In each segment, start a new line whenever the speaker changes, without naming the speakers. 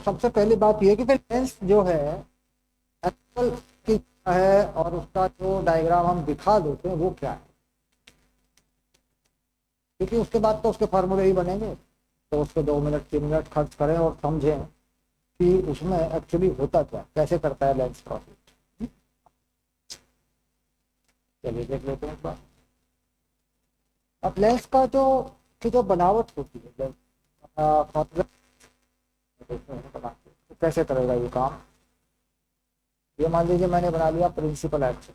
सबसे पहली बात यह कि फिर लेंस जो है एक्चुअल की क्या है और उसका जो डायग्राम हम दिखा देते हैं वो क्या है, क्योंकि उसके बाद तो उसके फार्मूले ही बनेंगे। तो उसके 2 मिनट 3 मिनट खर्च करें और समझें कि उसमें एक्चुअली होता क्या, कैसे करता है लेंस प्रोसेस। चलिए देख लेते हैं एक बार। अब लेंस का जो की जो बनावट होती है लेंस तो कैसे करेगा ये काम। ये मान लीजिए मैंने बना लिया प्रिंसिपल एक्शन,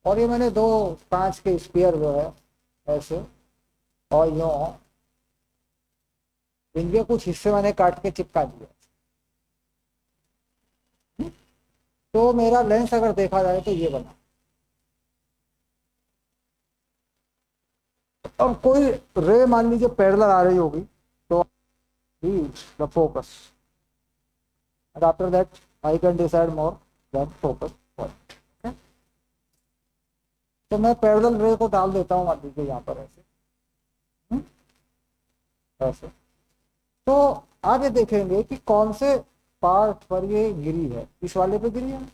और ये मैंने दो कांच के स्फीयर जो है ऐसे और यूं इनके कुछ हिस्से मैंने काट के चिपका दिए। तो मेरा लेंस अगर देखा जाए तो ये बना। अब कोई रे मान लीजिए पैरेलल आ रही होगी तो the focus and after that I can decide more than focus point। okay? तो मैं पैरेलल रे को डाल देता हूँ मान लीजिए यहाँ पर ऐसे। हम्म, ऐसे तो आगे देखेंगे कि कौन से पार्ट पर ये गिरी है। इस वाले पे गिरी है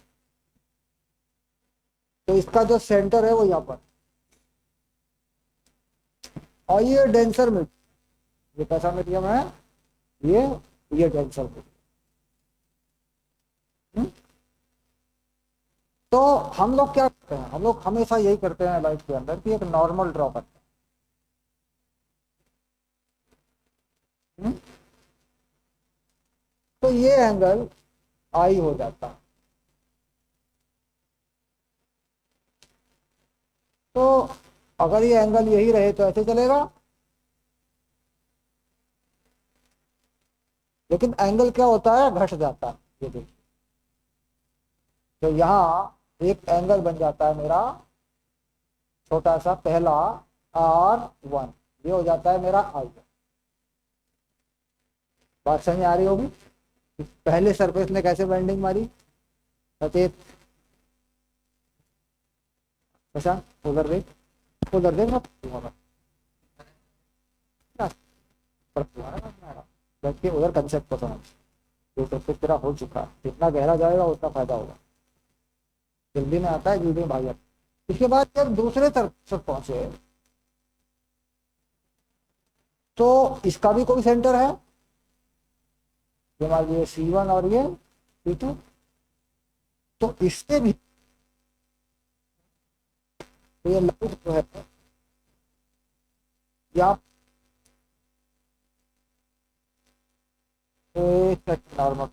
तो इसका जो सेंटर है वो यहाँ पर, और ये डेंसर मीडियम, ये कैसा मीडियम है, ये ये डेंसर मीडियम। तो हम लोग क्या करते हैं, हम लोग हमेशा यही करते हैं लाइफ के अंदर कि एक नॉर्मल ड्रॉ करते हैं। तो ये एंगल आई हो जाता है। तो अगर ये एंगल यही रहे तो ऐसे चलेगा, लेकिन एंगल क्या होता है, घट जाता है। ये देखिए, तो यहाँ एक एंगल बन जाता है मेरा छोटा सा पहला R1, ये हो जाता है मेरा आई। बात समझ आ रही होगी पहले सरफेस ने कैसे बेंडिंग मारी। सचेत अच्छा, उधर देख, उधर देख ना, जबकि उधर कंसेप्ट को समझ। जो सरफेस तेरा हो चुका है, जितना गहरा जाएगा उतना फायदा होगा। जल्दी में आता है, जल्दी में भाग जाता है। इसके बाद जब दूसरे तरफ तक पहुंचे तो इसका भी कोई सेंटर है, ये मान लीजिए C1 और ये C2। तो इससे भी तो ये लाइट जो है या नॉर्मल,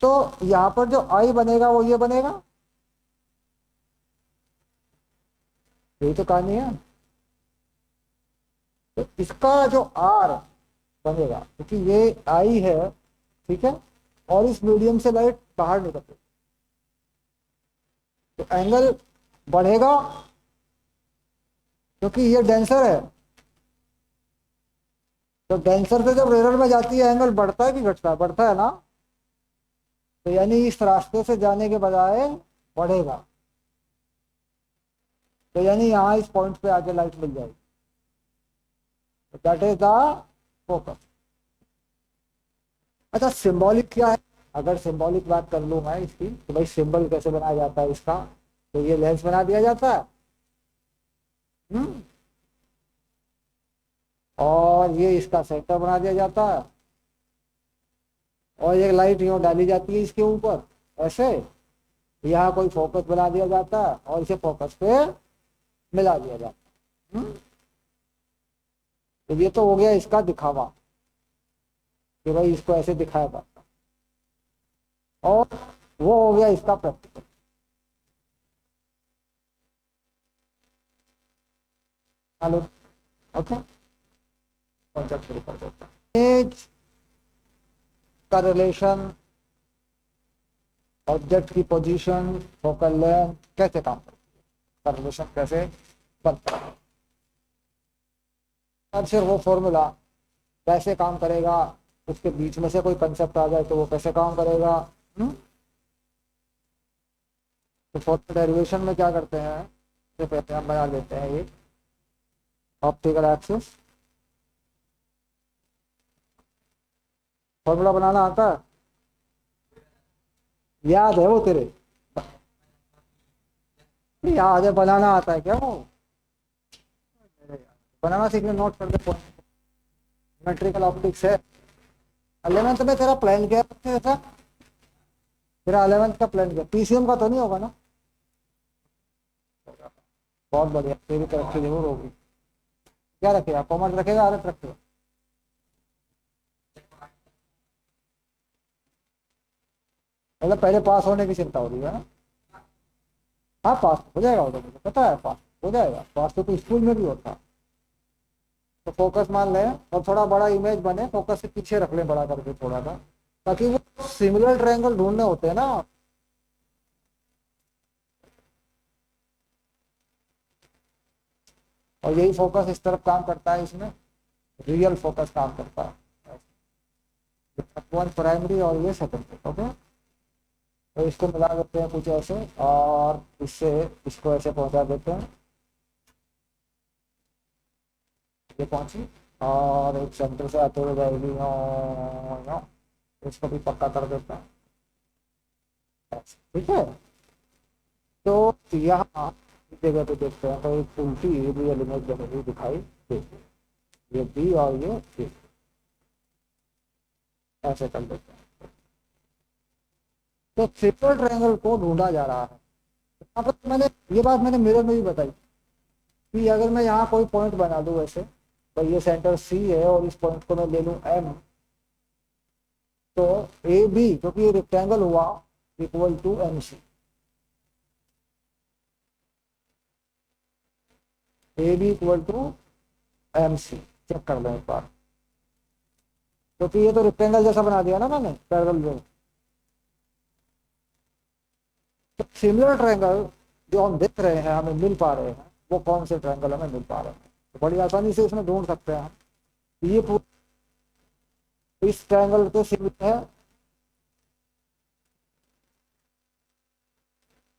तो यहाँ पर जो आई बनेगा वो ये बनेगा, यही तो कहानी है। तो इसका जो आर बनेगा, क्योंकि ये आई है, ठीक है, और इस मीडियम से लाइट बाहर निकलती, तो एंगल बढ़ेगा क्योंकि ये डेंसर है। तो डेंसर से जब रेयर में जाती है एंगल बढ़ता है कि घटता है, बढ़ता है ना। तो यानी इस रास्ते से जाने के बजाय बढ़ेगा, तो यानी यहाँ इस पॉइंट पे आके लाइट मिल जाएगी। That is the focus. अच्छा, सिंबॉलिक क्या है। अगर सिंबॉलिक बात कर लूँ मैं इसकी, तो भाई सिंबल कैसे बनाया जाता है इसका, तो ये लेंस बना दिया जाता है। और ये इसका सेंटर बना दिया जाता है, और एक लाइट यूं डाली जाती है इसके ऊपर ऐसे, यहाँ कोई फोकस बना दिया जाता है और इसे फोकस पे मिला दिया जाता है। तो ये तो हो गया इसका दिखावा कि भाई इसको ऐसे दिखाया जाता है, और वो हो गया इसका प्रैक्टिकल। हेलो, ओके, कॉन्सेप्ट शुरू कर देता हूं। इमेज का रिलेशन, ऑब्जेक्ट की पोजीशन, फोकल लेंथ कैसे काम करती है, का रिलेशन कैसे बनता है, और फिर वो फॉर्मूला कैसे काम करेगा, उसके बीच में से कोई कंसेप्ट आ जाए तो वो कैसे काम करेगा। तो फॉर्मल डेरिवेशन में क्या करते हैं, तो पहले हम बना लेते हैं ये ऑप्टिकल एक्सिस, फॉर्मूला बनाना आता है? याद है वो तेरे? याद है, बनाना आता है क्या वो? बनाना सीखने नोट कर दे। सिमेट्रिकल ऑप्टिक्स है। 11th में तेरा प्लान क्या है ऐसा? तेरा 11th का प्लान क्या? पीसीएम का तो नहीं होगा ना? बहुत बढ़िया, तेरी तरक्की जरूर होगी। क्या रखेगा, कॉमर्स रखेगा, आर्ट्स रखेगा? मतलब पहले पास होने की चिंता हो रही है ना? हाँ पास हो जाएगा, वो तो मुझे पता है, पास हो जाएगा। पास तो स्कूल में भी होता है। तो फोकस मान लें और थोड़ा बड़ा इमेज बने, फोकस से पीछे रख लें बड़ा करके थोड़ा सा, ताकि वो सिमिलर ट्रायंगल ढूंढने होते हैं ना। और यही फोकस इस तरफ काम करता है, इसमें रियल फोकस काम करता है। वन प्राइमरी और ये सेकेंडरी, ओके। तो इसको मिला देते हैं कुछ ऐसे, और इससे इसको ऐसे पहुंचा देते हैं, ये पहुंची। और एक सेंटर से आते हुए जाएगी इसको भी पक्का कर देते हैं, ठीक है। तो यहाँ इस जगह पे देखते हैं तो एक उल्टी रियल इमेज बनी दिखाई देती है, ये बी और ये सी, ऐसे कर देते हैं। तो ट्रिपल ट्रायंगल को ढूंढा जा रहा है। यहाँ पर मैंने ये बात मैंने मिरर में भी बताई कि अगर मैं यहाँ कोई पॉइंट बना दूं ऐसे, तो ये सेंटर सी है और इस पॉइंट को मैं ले लूं एम, तो ए बी क्योंकि ये रेक्टेंगल हुआ equal to M C. A B equal to M C, check कर लो एक बार, क्योंकि ये तो रेक्टेंगल जैसा बना दिया ना मैंने पैरेलल में। तो सिमिलर ट्रायंगल जो हम देख रहे हैं, हमें मिल पा रहे हैं, वो कौन से ट्रायंगल हमें मिल पा रहे हैं, तो बड़ी आसानी से इसमें ढूंढ सकते हैं हम। ये इस ट्रायंगल के सिमिलर है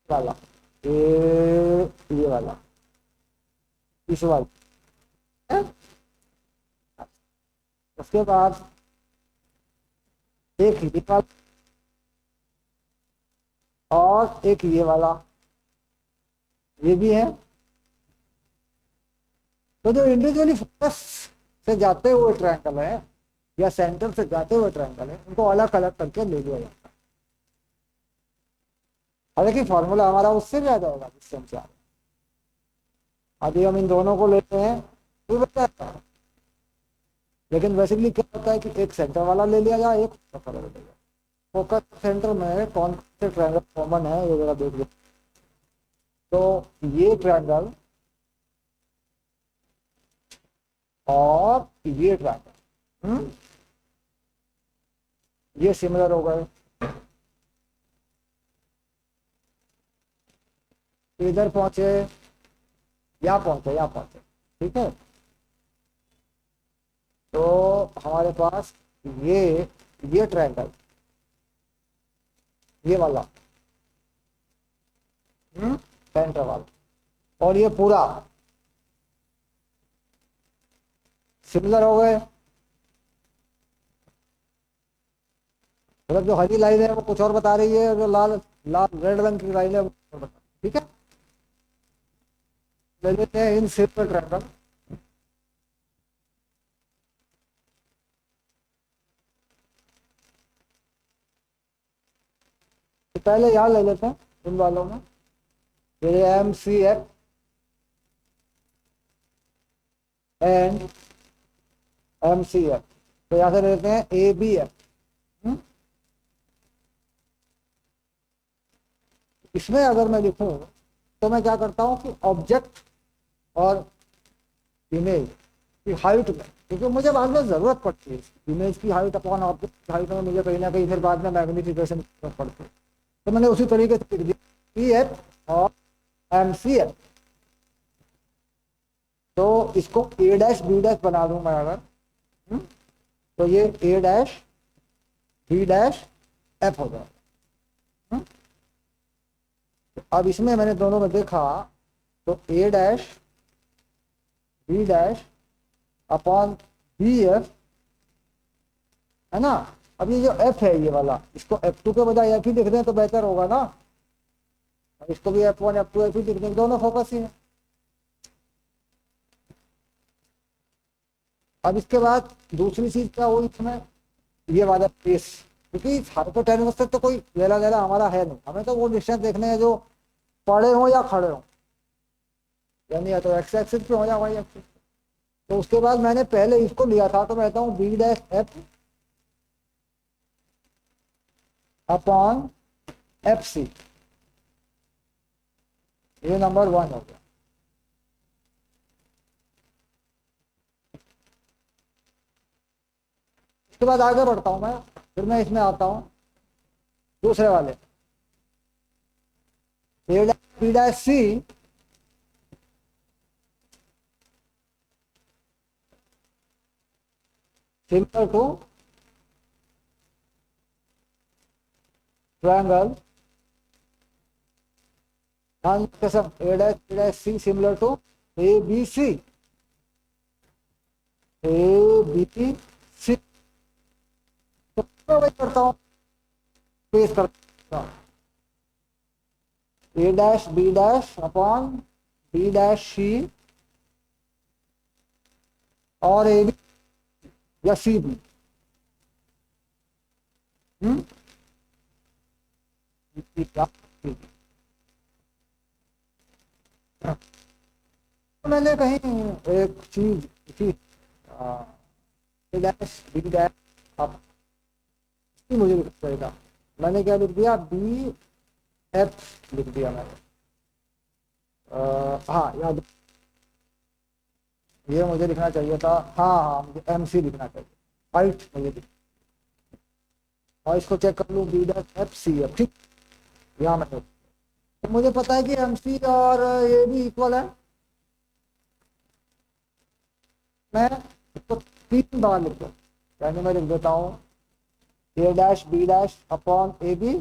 वाला, ये वाला, इस वाला है? उसके बाद एक ये वाला और एक ये वाला, ये भी है। तो जो इंडिविजुअली फोकस से जाते हुए ट्रायंगल है या सेंटर से जाते हुए ट्रायंगल है, उनको अलग अलग करके ले लिया जाता है। हालांकि फॉर्मूला हमारा उससे ज्यादा होगा जिससे हम चाह रहे हैं। अभी हम इन दोनों को लेते हैं तो बताता है, लेकिन बेसिकली क्या होता है कि एक सेंटर वाला ले लिया जाए, एक फोकस वाला ले लिया जाए। फोकस सेंटर में कौन से ट्रायंगल कॉमन है ये जरा देख लो। तो ये ट्रायंगल और ये ट्रायंगल, ये सिमिलर हो गए। इधर पहुंचे या पहुंचे या पहुंचे, ठीक है। तो हमारे पास ये ट्रायंगल, ये वाला सेंटर वाला और ये पूरा सिमिलर हो गए। मतलब जो हरी लाइन है वो कुछ और बता रही है, जो लाल लाल रेड रंग की लाइन है वो कुछ और बता रही है, ठीक है। ले लेते हैं इन सिमिलर ट्रायंगल। तो पहले यहाँ ले लेते हैं इन वालों में, ये M C F and M C F. तो यहाँ से लेते हैं ए बी एफ। इसमें अगर मैं लिखूं तो मैं क्या करता हूं कि ऑब्जेक्ट और इमेज की हाइट में, क्योंकि मुझे बाद में जरूरत पड़ती है इमेज की हाइट अपॉन ऑब्जेक्ट की हाइट में, मुझे कहीं ना कहीं फिर बाद में मैग्निफिकेशन की जरूरत पड़ती है। तो मैंने उसी तरीके से लिख दिया ई एफ और एम सी एफ। तो इसको ए डैश बी डैश बना दूं मैं अगर, तो ये A dash B dash F हो जाएगा। अब इसमें मैंने दोनों में देखा तो A dash B dash upon B F है ना, अब ये जो एफ है ये वाला, इसको F2 के बजाय एफ ही लिख दें तो बेहतर होगा ना। इसको भी F1 F2 एफ ही लिख दें, दोनों फोकस ही है। अब इसके बाद दूसरी चीज क्या हुई इसमें, ये वाला पेस, क्योंकि हाइपोटेन्यूस से तो कोई लेना देना हमारा है नहीं, हमें तो वो डिस्टेंस देखने हैं जो पड़े हो या खड़े हो, यानी या तो एक्स एक्सिस पे हो या वाई एक्सिस। तो उसके बाद मैंने पहले इसको लिया था, तो मैं कहता हूँ B dash F upon F C, ये नंबर 1 हो गया। उसके बाद आगे बढ़ता हूं मैं, फिर मैं इसमें आता हूं दूसरे वाले B dash C similar to triangle A dash C similar to A B C, A B C. तो वही करता हूँ, पेश करता हूँ A dash B dash upon B dash C और ए बी या सी बी। मैंने कहीं एक चीज थी डैश बी डैश, अब मुझे लिख पड़ेगा, मैंने क्या लिख दिया, बी एफ लिख दिया मैंने। हाँ याद, ये मुझे लिखना चाहिए था, हाँ हाँ मुझे एम सी लिखना चाहिए, हाइट मुझे लिख, और इसको चेक कर लूँ बी डैश एफ सी है, ठीक यहाँ मैं तो मुझे पता है कि एम सी और ये भी इक्वल है। मैं इसको 3 बार लिख दूँ, यानी मैं लिख देता हूँ A dash B dash upon A B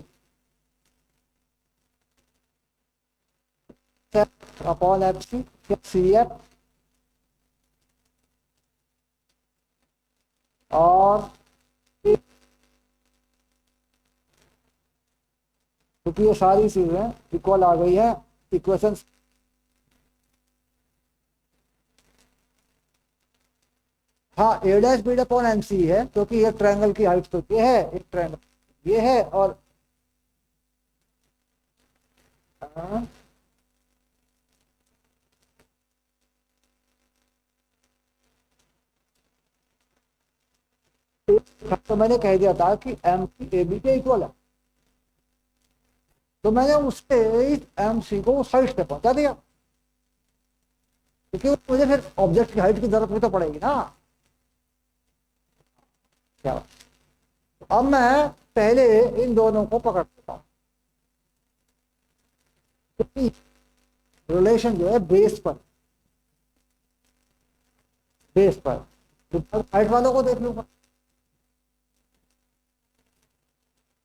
upon F C, C F, और क्योंकि ये सारी चीजें इक्वल आ गई है इक्वेशन। हाँ A dash B upon M C है, क्योंकि ये ट्रायंगल की हाइट तो ये है, एक ट्रायंगल ये है, और तो मैंने कह दिया था कि एम सी ए बी के इक्वल है, तो मैंने उससे एम सी को उस हाइट पे पहुंचा दिया, क्योंकि मुझे फिर ऑब्जेक्ट की हाइट की जरूरत भी तो पड़ेगी ना। क्या अब मैं पहले इन दोनों को पकड़ लेता हूं, क्योंकि रिलेशन जो है बेस पर, तो हाइट वालों को देख लूंगा।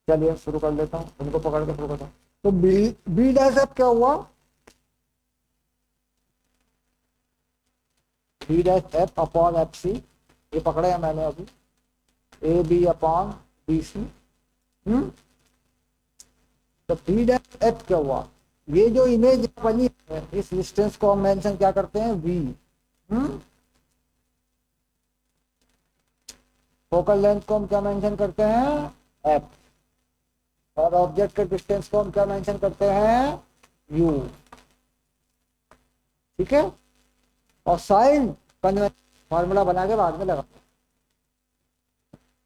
चलिए शुरू कर लेता हूँ, उनको पकड़ के शुरू करता हूँ। तो बी डैश एफ क्या हुआ, B dash F upon F C, ये पकड़े हैं मैंने अभी, A B upon B C. तो बी डैश एफ क्या हुआ, ये जो इमेज बनी है इस डिस्टेंस को हम मेंशन क्या करते हैं, वी। फोकल लेंथ को हम क्या मेंशन करते हैं, एफ, और ऑब्जेक्ट के डिस्टेंस को हम क्या मेंशन करते हैं, यू। ठीक है, और साइन कन्वेंशन फॉर्मूला बना के बाद में लगा,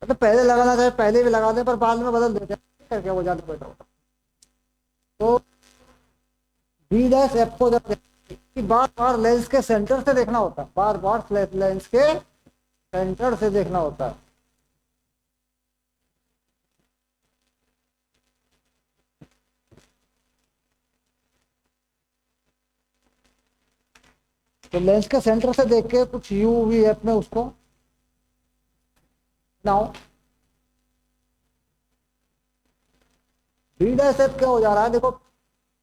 मतलब पहले लगाना चाहे पहले भी लगा दें, पर बाद में बदल देते हैं करके वो ज्यादा बेटर होता। तो बी डैश एफ को जब बार बार लेंस के सेंटर से देखना होता है, बार बार लेंस के सेंटर से देखना होता है। तो लेंस के सेंटर से देख के कुछ यू वी एफ में उसको नाउ बी डैश एफ क्या हो जा रहा है, देखो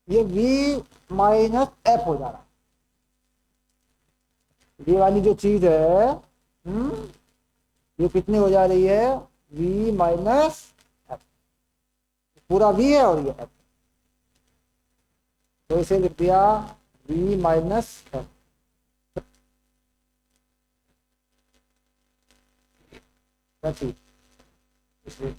ये v माइनस एफ हो जा रहा है, ये वाली जो चीज है ये कितनी हो जा रही है, वी माइनस एफ, पूरा वी है और ये एफ, तो इसे लिख दिया वी माइनस एफ। इसलिए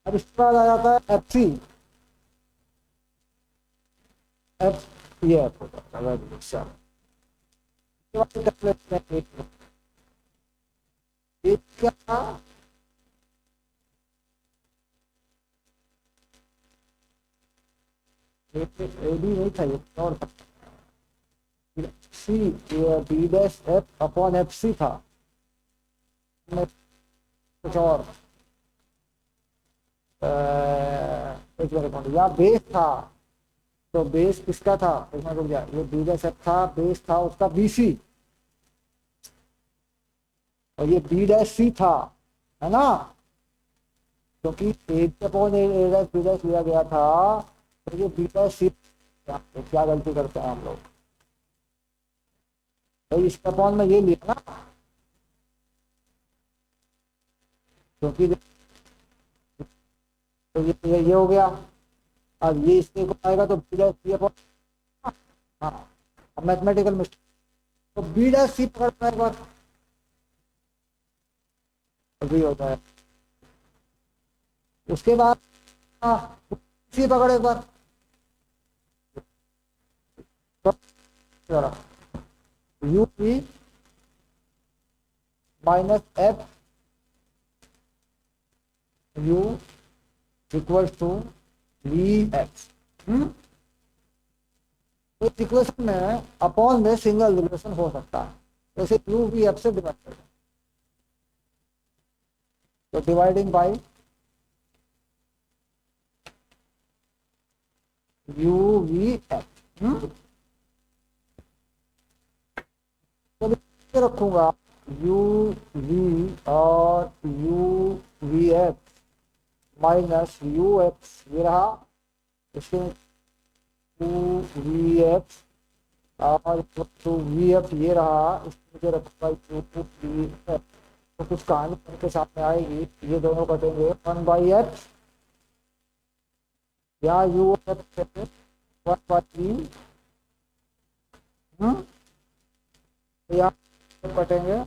अब इसके बाद आ जाता है एफ सी, एफ ये एफ होता है, एक क्या ए बी नहीं था, ये और C, B dash F upon F C था, कुछ और एक बार या बेस था, तो बेस किसका था, इसमें रुक गया, ये बी डैश एफ था, बेस था उसका बी सी, और ये बी डैश सी था, है ना, क्योंकि एक अपॉन ए डैश बी डैश लिया गया था, तो ये बी डैश सी, तो क्या गलती करते हैं हम लोग, तो इसके अपॉन में ये लिया ना, क्योंकि तो ये हो गया, अब ये इसके को आएगा तो बी डैश सी अपॉन, हाँ अब मैथमेटिकल मिस्टेक, तो बी डैश सी पकड़ना एक बार, अभी होता है, उसके बाद सी पकड़ एक बार, U P minus F U equals to V X. तो इक्वेशन में अपॉन में सिंगल रिलेशन हो सकता है, जैसे यू वी एफ से डिवाइड कर, तो dividing by U V F, तो रखूंगा यू वी और U V F minus U X, ये रहा, इसके टू वी एक्स और टू वी एफ ये रहा, इसमें मुझे रखूंगा टू वी एफ, तो कुछ कहानी के साथ में आएगी, ये दोनों कटेंगे 1/x या यू एफ 1/v, तो यहाँ कटेंगे,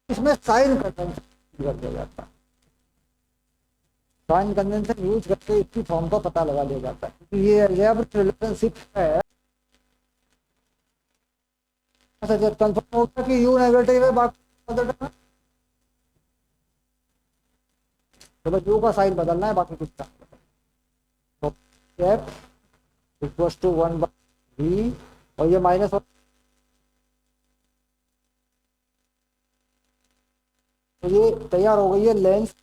इसमें साइन कन्वेंशन कर दिया जाता है, साइन कन्वेंशन यूज करके इसकी फॉर्म का पता लगा लिया जाता है, क्योंकि ये रिलेशनशिप है, कंफर्म होगा कि यू नेगेटिव है, बाकी तो बस यू का साइन बदलना है, बाकी कुछ का, तो एफ इक्वल्स टू 1/v, और ये माइनस, तो ये तैयार हो गई है लेंस।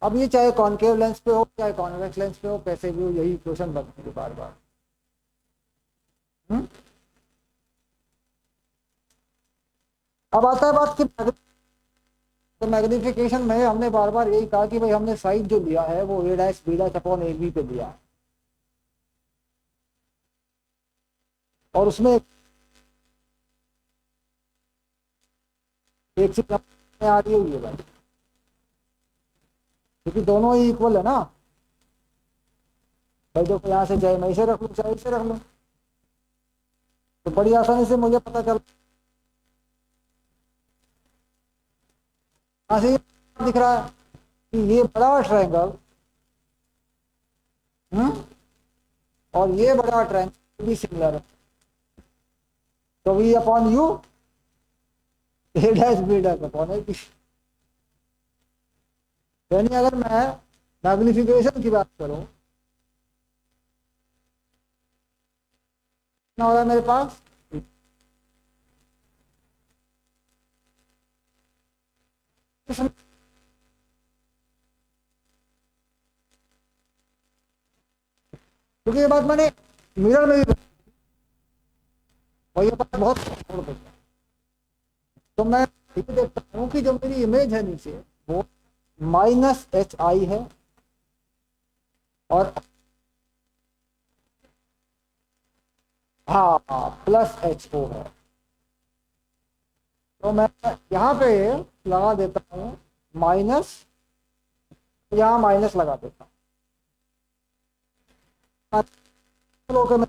अब ये चाहे कॉनकेव लेंस पे हो चाहे कॉन्वेक्स लेंस पे हो, कैसे भी हो, यही इक्वेशन बनती है बार बार। अब आता है बात कि तो मैग्निफिकेशन में हमने बार बार यही कहा कि भाई हमने साइज जो लिया है वो A dash B dash upon A B पे लिया है, और उसमें एक चीज आ रही हुई है भाई, क्योंकि दोनों ही इक्वल है ना भाई, देखो यहाँ से चाहे मैं इसे रख लूँ चाहे इसे रख लूँ, तो बड़ी आसानी से मुझे पता चल, यहाँ से दिख रहा है कि ये बड़ा ट्रायंगल और ये बड़ा ट्रायंगल भी सिमिलर है, तो V upon U A dash B dash upon A B, यानी अगर मैं मैग्निफिकेशन की बात करूं, क्या हो रहा है मेरे पास, क्योंकि ये बात मैंने मिरर में भी, और ये बात बहुत, तो मैं ये देखता हूँ कि जो मेरी इमेज है नीचे वो -hi है और हाँ +ho है। तो मैं यहाँ पे लगा देता हूँ माइनस, यहाँ माइनस लगा देता हूँ। ओके मैं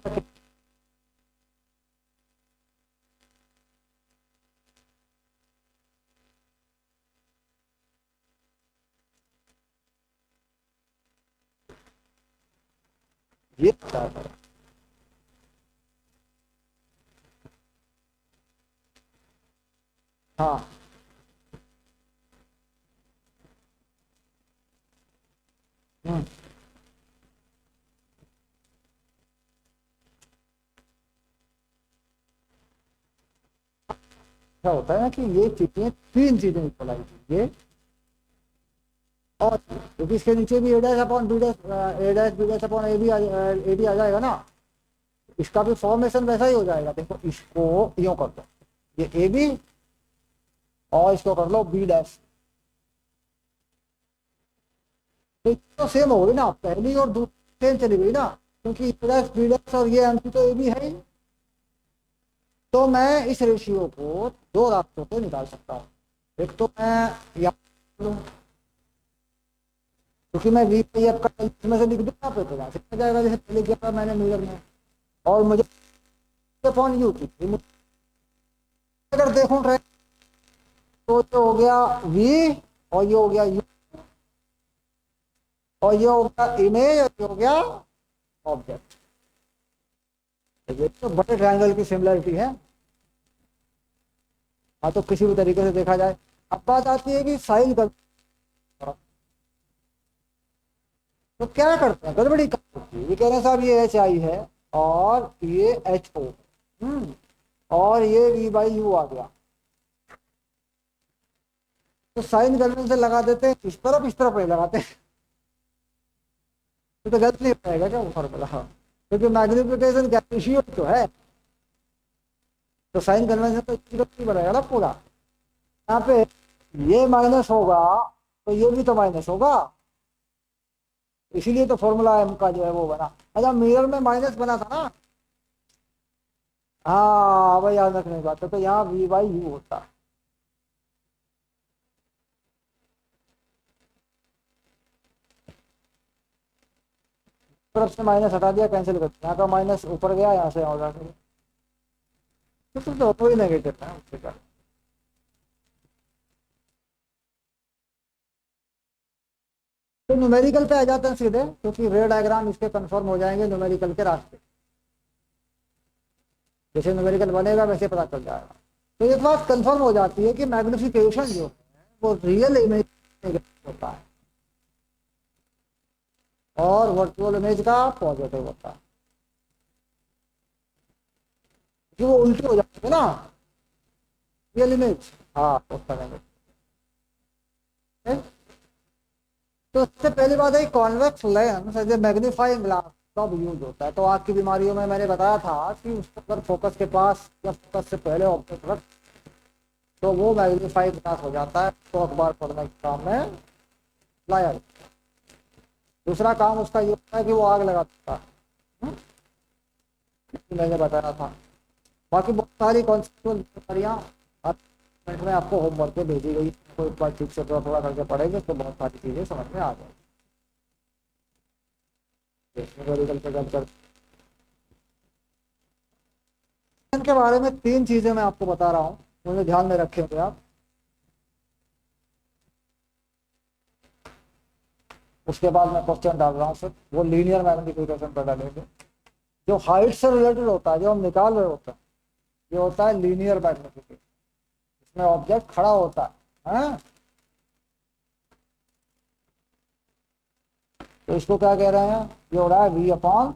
ये क्या है? हाँ हम्म, क्या होता है ना कि ये चीजें, तीन चीजें इक्वल आएगी, ये और क्योंकि इसके नीचे भी A dash upon B dash, A dash B dash upon A B आ जाएगा ना, इसका भी फॉर्मेशन वैसा ही हो जाएगा। देखो इसको यूं कर दो, ये ए बी और इसको कर लो बी डैश, तो सेम हो गई ना, पहली और दूसरी सेम चली गई ना, क्योंकि ए डैश बी डैश और ये एम तो ए बी है ही। तो मैं इस रेशियो को दो रास्तों से निकाल सकता हूँ। एक तो मैं यहाँ, क्योंकि मैं वी पी एफ का इसमें से लिख दूंगा पे तो यहाँ से जाएगा, जैसे लिख दिया था मैंने मीटर में, और मुझे अपॉन यू की अगर देखूं ट्रैक, तो ये हो गया वी और ये हो गया यू और ये हो गया इमेज और ये हो गया ऑब्जेक्ट। ये तो बड़े ट्रायंगल की सिमिलरिटी है। हाँ तो किसी भी तरीके से देखा जाए। अब बात आती है कि साइन कर, तो क्या करते हैं, गड़बड़ी क्या होती है, ये कह रहे हैं साहब ये एच आई है और ये एच ओ, और ये वी बाई यू आ गया, तो साइन करने से लगा देते हैं इस तरफ नहीं लगाते, तो गलत नहीं रहेगा क्या वो फॉर्मूला। हाँ क्योंकि मैग्निफिकेशन क्या रेशियो तो है, तो साइन कन्वेंशन तो नहीं बनेगा ना पूरा। यहाँ पे ये माइनस होगा तो ये भी तो माइनस होगा, इसीलिए तो फॉर्मूला एम का जो है वो बना। अच्छा मिरर में माइनस बना था ना, हाँ भाई याद रखने की बात है, तो यहाँ वी बाई यू होता। तरफ से माइनस हटा दिया, कैंसिल कर दिया, यहाँ का माइनस ऊपर गया, यहाँ से होगा तो ही नेगेटिव है उसके कारण। तो न्यूमेरिकल पे आ जाते हैं सीधे, क्योंकि रे डायग्राम इसके कंफर्म हो जाएंगे न्यूमेरिकल के रास्ते, जैसे न्यूमेरिकल बनेगा वैसे पता चल जाएगा। तो एक बात कंफर्म हो जाती है कि मैग्निफिकेशन जो है वो रियल इमेज होता है और वर्चुअल इमेज का पॉजिटिव होता है, कि वो उल्टे हो जाते हैं ना, रियल इमेज हाँ उसका नेगेटिव। तो सबसे पहली बात है convex lens as a magnifying glass कब यूज होता है, तो आँख की बीमारियों में मैंने बताया था कि उसको अगर फोकस के पास या फोकस से पहले ऑब्जेक्ट रख तो वो मैग्नीफाइंग ग्लास हो जाता है, तो अखबार पढ़ने के काम में लाया। दूसरा काम उसका ये होता है कि वो आग लगा देता है, मैंने बताया था। बाकी बहुत सारी कॉन्सेप्चुअल बीमारियाँ में आपको होमवर्क पे भेजी गई, तो एक बार ठीक से थोड़ा थोड़ा करके पढ़ेंगे तो बहुत सारी चीजें समझ में आ जाएगी। के बारे में तीन चीजें मैं आपको बता रहा हूँ, मुझे ध्यान में रखे होंगे आप। उसके बाद मैं क्वेश्चन डाल रहा हूँ सिर्फ, वो लीनियर मैग्निफिकेशन पर डालेंगे। जो हाइट से रिलेटेड होता है, जो हम निकाल रहे होते हैं, ये होता है लीनियर मैग्निफिकेशन, इसमें ऑब्जेक्ट खड़ा होता है। तो इसको क्या कह रहे हैं, ये हो रहा है वी अपॉन।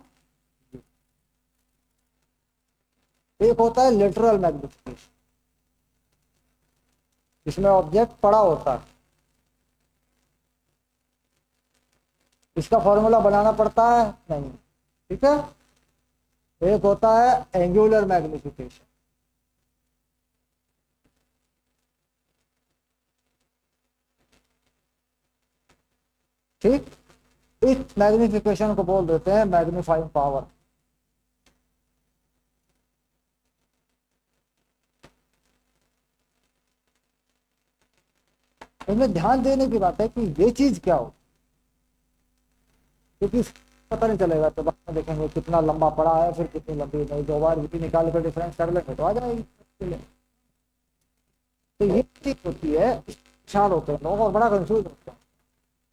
एक होता है लेटरल मैग्निफिकेशन, इसमें ऑब्जेक्ट पड़ा होता है, इसका फॉर्मूला बनाना पड़ता है नहीं, ठीक है। एक होता है एंगुलर मैग्निफिकेशन, ठीक, इस मैग्निफिकेशन को बोल देते हैं मैग्नीफाइंग पावर। इसमें ध्यान देने की बात है कि ये चीज क्या हो, क्योंकि पता नहीं चलेगा, तो बाद में देखेंगे कितना लंबा पड़ा है, फिर कितनी लंबी नहीं, 2 बार भी निकाल कर डिफरेंस कर लेंगे तो आ जाएगी। तो ये चीज होती है, विशाल होते हैं लोग और बड़ा कंफ्यूज होते हैं।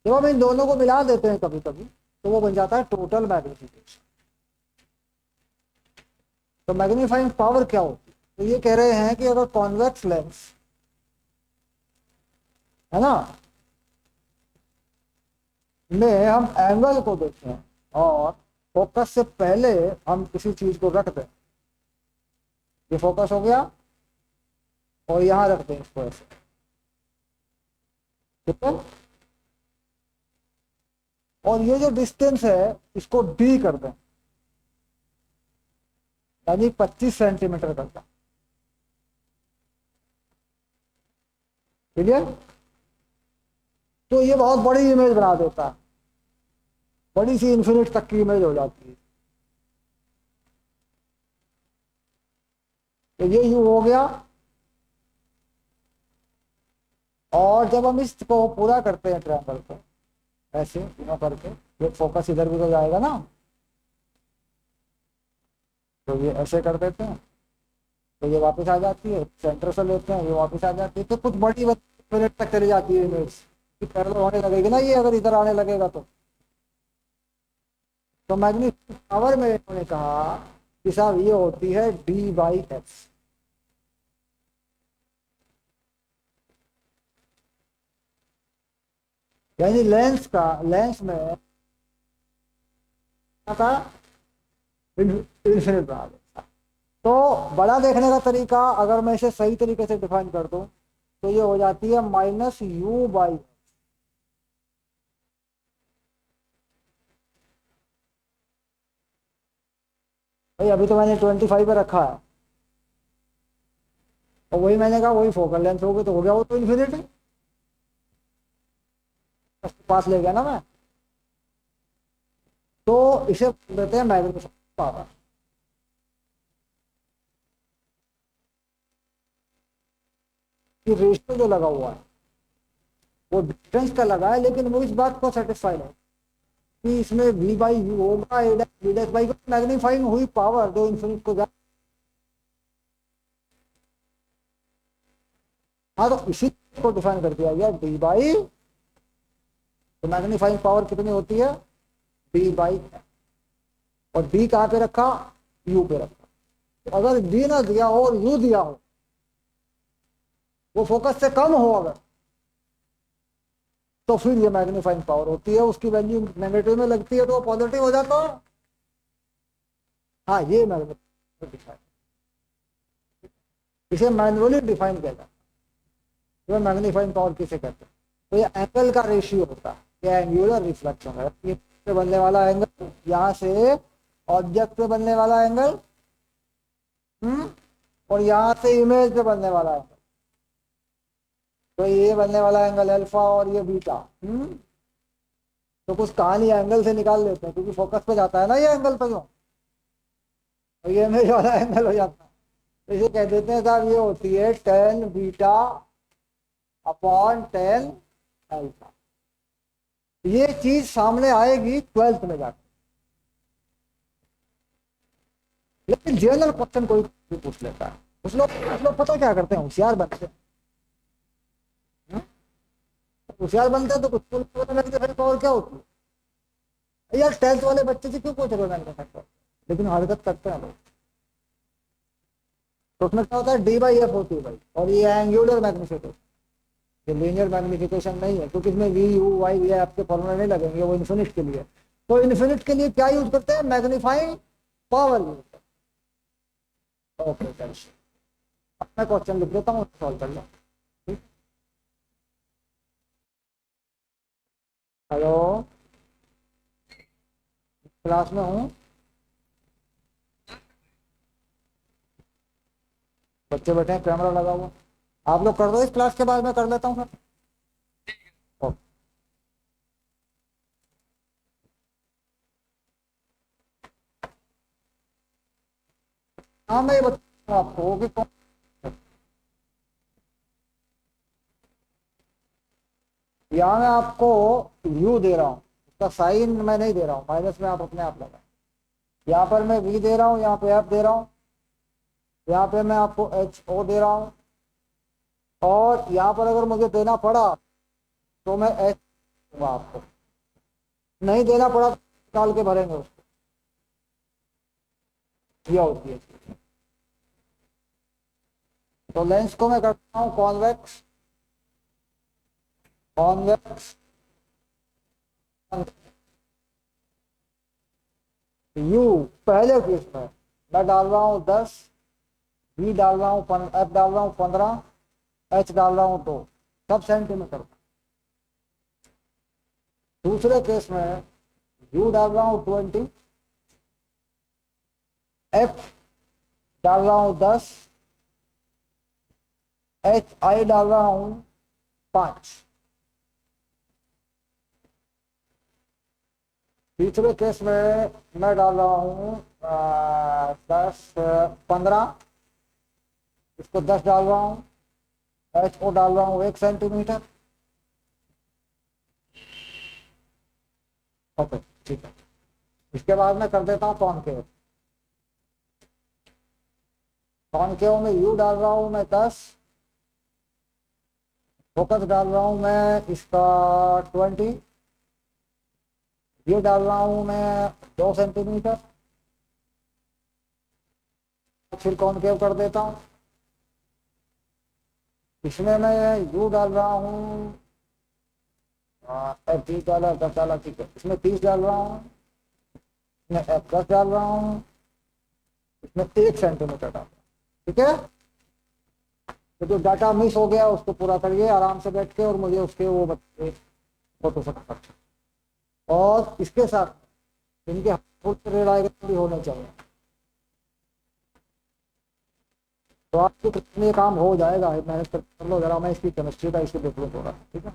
जब हम इन दोनों को मिला देते हैं कभी कभी तो वो बन जाता है टोटल मैग्निफिकेशन। तो मैग्नीफाइंग पावर क्या होती है? तो ये कह रहे हैं कि अगर कॉन्वेक्स लेंस है ना में हम एंगल को देखें और फोकस से पहले हम किसी चीज को रख दें, ये फोकस हो गया और यहां रख दें इसको ऐसे, ठीक है, और ये जो डिस्टेंस है इसको डी कर दें, यानी 25 सेंटीमीटर कर दें। क्लियर? तो ये बहुत बड़ी इमेज बना देता है, बड़ी सी इन्फिनिट तक की इमेज हो जाती है। तो ये यू हो गया, और जब हम इसको पूरा करते हैं ट्रायंगल को ऐसे तीनों करके, ये फोकस इधर भी तो जाएगा ना, तो ये ऐसे कर देते हैं तो ये वापस आ जाती है, सेंटर से लेते हैं ये वापस आ जाती है, तो कुछ बड़ी मिनट तक चली जाती है इमेज, पैरेलल होने लगेगी ना ये, अगर इधर आने लगेगा तो मैग्नीफाइंग पावर में उन्होंने कहा कि साहब ये होती है D/X। यानी लेंस में था इन्फिनिट बना देता। तो बड़ा देखने का तरीका अगर मैं इसे सही तरीके से डिफाइन कर दूं तो ये हो जाती है -U/, भाई अभी तो मैंने 25 पे रखा है और वही मैंने कहा वही फोकल लेंथ होगी तो हो गया वो तो इन्फिनिट है, पास ले गया ना मैं। तो इसे देते हैं मैग्नीफाइंग पावर। कि रेशियो जो लगा हुआ है वो डिस्टेंस का लगा है, लेकिन वो इस बात को सेटिस्फाइड है कि इसमें V/U होगा, A'/B' मैग्नीफाइंग हुई पावर जो इन्फिनिट को जा। हाँ, तो इसी को डिफाइन कर दिया गया D/, तो मैग्नीफाइंग पावर कितनी होती है D/X, और D कहाँ पे रखा, U पे रखा। तो अगर D ना दिया हो और U दिया हो, वो फोकस से कम हो अगर, तो फिर ये मैग्नीफाइंग पावर होती है, उसकी वैल्यू नेगेटिव में लगती है तो वो पॉजिटिव हो जाता है। हाँ, ये मैग्नीफाइंग डिफाइन, इसे मैनुअली डिफाइन किया जाता है। मैग्नीफाइंग पावर किसे कहते हैं? तो ये एंगल का रेशियो होता है, ये एंगुलर रिफ्लेक्शन है, ये पे बनने वाला एंगल, यहाँ से ऑब्जेक्ट पे बनने वाला एंगल, और यहाँ से इमेज पे बनने वाला एंगल, तो ये बनने वाला एंगल अल्फा और ये बीटा। तो कुछ कहानी एंगल से निकाल लेते हैं क्योंकि फोकस पे जाता है ना ये एंगल पे, क्यों, तो ये इमेज वाला एंगल हो जाता है। तो इसे कह देते हैं साहब ये होती है tan beta upon tan alpha. ये चीज सामने आएगी 12th में जाकर, लेकिन जनरल क्वेश्चन कोई पूछ लेता है, कुछ लोग पता क्या करते हैं, होशियार बनते हैं। होशियार बनते हैं तो कुछ मैग्नीफाइंग पावर क्या होती है यार, 10th वाले बच्चे से क्यों पूछ रहे हो मैग्नीफाइंग पावर, लेकिन हरकत करते हैं लोग। तो उसमें क्या होता है D/F होती है भाई, और ये एंगुलर मैग्निफिकेशन, ये लीनियर मैग्निफिकेशन नहीं है, क्योंकि इसमें V/U/Y ये आपके फॉर्मूला नहीं लगेंगे, वो इन्फिनिट के लिए। तो इन्फिनिट के लिए क्या यूज करते हैं, मैग्नीफाइंग पावर यूज करते हैं। ओके चलिए, अब मैं क्वेश्चन लिख देता हूँ, सॉल्व कर लो। हेलो, क्लास में हूँ, बच्चे बैठे हैं, कैमरा लगा हुआ, आप लोग कर दो, इस क्लास के बाद मैं कर लेता हूँ सर। हाँ मैं बताऊँ आपको कि कौन, यहाँ मैं आपको यू दे रहा हूँ, उसका साइन मैं नहीं दे रहा हूँ, माइनस में आप अपने आप लगाए। यहाँ पर मैं वी दे रहा हूँ, यहाँ पे एफ दे रहा हूँ, यहाँ पे मैं आपको एच ओ दे रहा हूँ, और यहाँ पर अगर मुझे देना पड़ा तो मैं एच दूंगा आपको, नहीं देना पड़ा तो निकाल के भरेंगे उसको। ये होती है। तो लेंस को मैं करता हूँ कॉन्वेक्स, कॉन्वेक्स यू। पहले केस में मैं डाल रहा हूँ 10, बी डाल रहा हूँ, एफ डाल रहा हूँ 15, एच डाल रहा हूँ 2, सब सेंटीमीटर। दूसरे केस में यू डाल रहा हूँ 20, एफ डाल रहा हूँ 10, एच आई डाल रहा हूँ 5। तीसरे केस में मैं डाल रहा हूँ 10, 15, इसको 10 डाल रहा हूँ, एच ओ डाल रहा हूँ 1 सेंटीमीटर। ओके ठीक है। इसके बाद मैं कर देता हूँ कॉनकेव। कॉनकेव में यू डाल रहा हूँ मैं 10, फोकस डाल रहा हूँ मैं इसका 20, ये डाल रहा हूँ मैं 2 सेंटीमीटर, फिर कॉनकेव कर देता हूँ। इसमें मैं यू डाल रहा हूँ 30 डाला, 10 डाला, ठीक है। इसमें 30 डाल रहा हूँ, इसमें 10 डाल रहा हूँ, इसमें 1 सेंटीमीटर डाल रहा हूँ, ठीक है। तो जो डाटा मिस हो गया उसको पूरा करिए आराम से बैठ के, और मुझे उसके वो बच्चे फोटो फटाफट। और इसके साथ इनके फुल डायग्राम भी होने चाहिए, तो आपके ये काम हो जाएगा। मैनेज कर लो जरा, मैं इसकी केमिस्ट्री का इशू देख लूँ थोड़ा, ठीक है।